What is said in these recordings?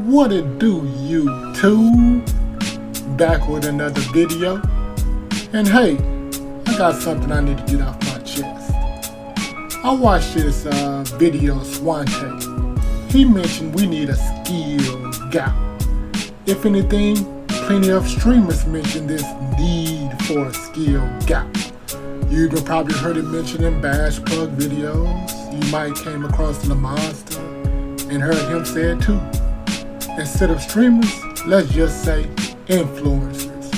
What it do, YouTube? Back with another video. And hey, I got something I need to get off my chest. I watched this video of Swante. He mentioned we need a skill gap. If anything, plenty of streamers mention this need for a skill gap. You even probably heard it mentioned in Bash Plug videos. You might came across the monster and heard him say it too. Instead of streamers, let's just say influencers.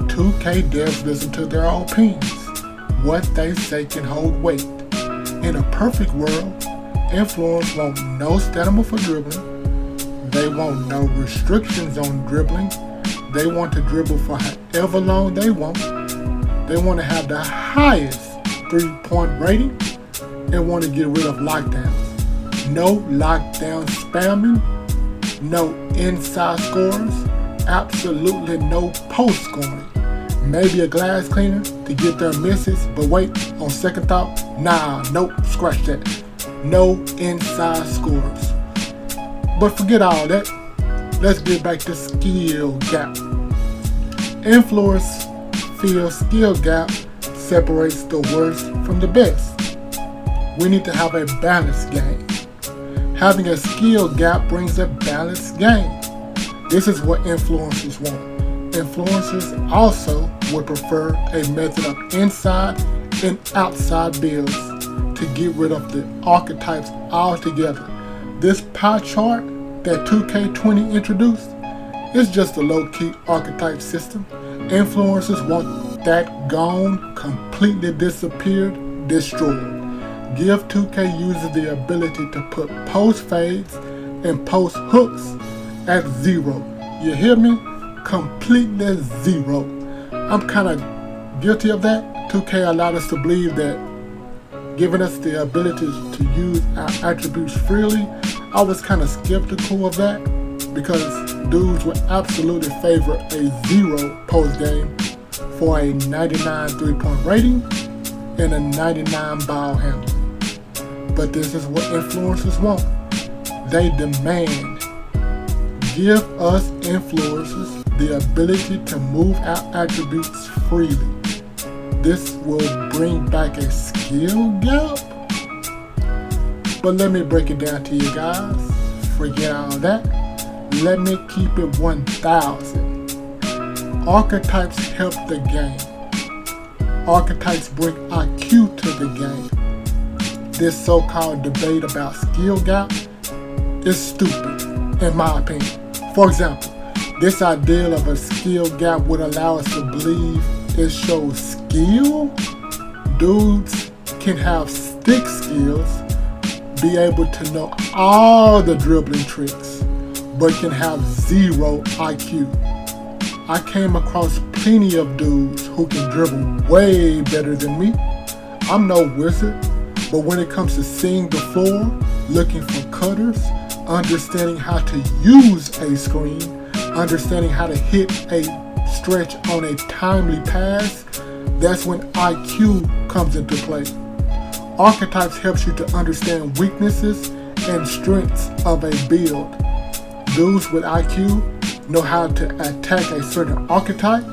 2K devs listen to their opinions. What they say can hold weight. In a perfect world, influencers want no stamina for dribbling. They want no restrictions on dribbling. They want to dribble for however long they want. They want to have the highest 3-point rating and want to get rid of lockdowns. No lockdown spamming, no inside scores, absolutely no post scoring. Maybe a glass cleaner to get their misses, but wait, on second thought, nope, scratch that. No inside scores. But forget all that. Let's get back to skill gap. Influencers feel skill gap separates the worst from the best. We need to have a balanced game. Having a skill gap brings a balanced game. This is what influencers want. Influencers also would prefer a method of inside and outside builds to get rid of the archetypes altogether. This pie chart that 2K20 introduced is just a low-key archetype system. Influencers want that gone, completely disappeared, destroyed. Give 2K users the ability to put post fades and post hooks at 0. You hear me? Completely 0. I'm kind of guilty of that. 2K allowed us to believe that giving us the ability to use our attributes freely. I was kind of skeptical of that because dudes would absolutely favor a 0 post game for a 99 3-point rating and a 99 ball handle. But this is what influencers want. They demand, give us influencers the ability to move our attributes freely. This will bring back a skill gap. But let me break it down to you guys. Forget all that. Let me keep it 1000. Archetypes help the game. Archetypes bring IQ to the game. This so-called debate about skill gap is stupid, in my opinion. For example, this idea of a skill gap would allow us to believe it shows skill. Dudes can have stick skills, be able to know all the dribbling tricks, but can have 0 IQ. I came across plenty of dudes who can dribble way better than me. I'm no wizard, but when it comes to seeing the floor, looking for cutters, understanding how to use a screen, understanding how to hit a stretch on a timely pass, that's when IQ comes into play. Archetypes helps you to understand weaknesses and strengths of a build. Dudes with IQ know how to attack a certain archetype.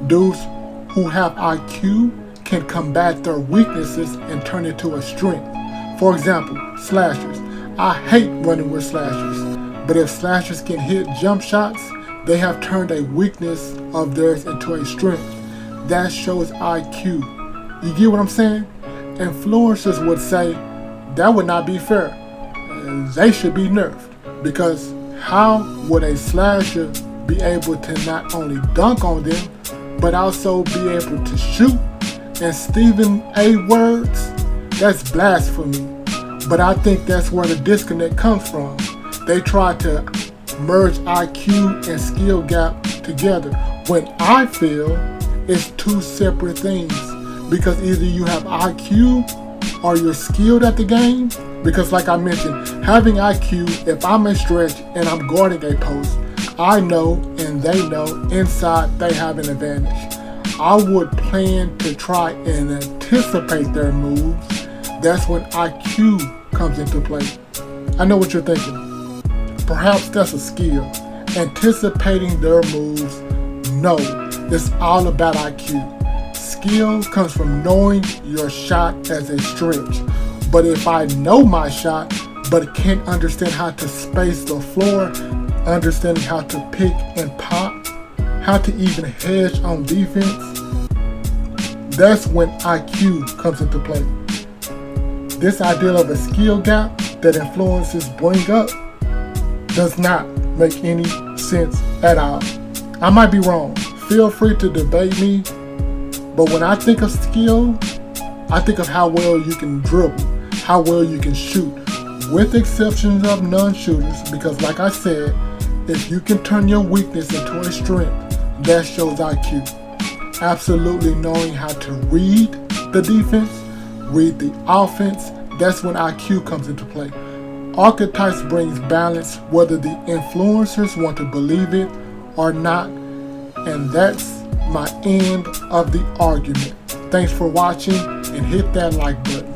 Dudes who have IQ can combat their weaknesses and turn it to a strength. For example, slashers. I hate running with slashers, but if slashers can hit jump shots, they have turned a weakness of theirs into a strength. That shows IQ. You get what I'm saying? Influencers would say that would not be fair. They should be nerfed, because how would a slasher be able to not only dunk on them, but also be able to shoot? And Stephen A. words, that's blasphemy. But I think that's where the disconnect comes from. They try to merge IQ and skill gap together, when I feel it's two separate things. Because either you have IQ or you're skilled at the game. Because like I mentioned, having IQ, if I'm a stretch and I'm guarding a post, I know and they know inside they have an advantage. I would plan to try and anticipate their moves. That's when IQ comes into play. I know what you're thinking. Perhaps that's a skill. Anticipating their moves, no, it's all about IQ. Skill comes from knowing your shot as a stretch. But if I know my shot, but can't understand how to space the floor, understanding how to pick and pop, how to even hedge on defense, that's when IQ comes into play. This idea of a skill gap that influences bring up does not make any sense at all. I might be wrong. Feel free to debate me. But when I think of skill, I think of how well you can dribble, how well you can shoot, with exceptions of non-shooters, because like I said, if you can turn your weakness into a strength, that shows IQ. Absolutely knowing how to read the defense, read the offense, that's when IQ comes into play. Archetypes brings balance whether the influencers want to believe it or not, and that's my end of the argument. Thanks for watching and hit that like button.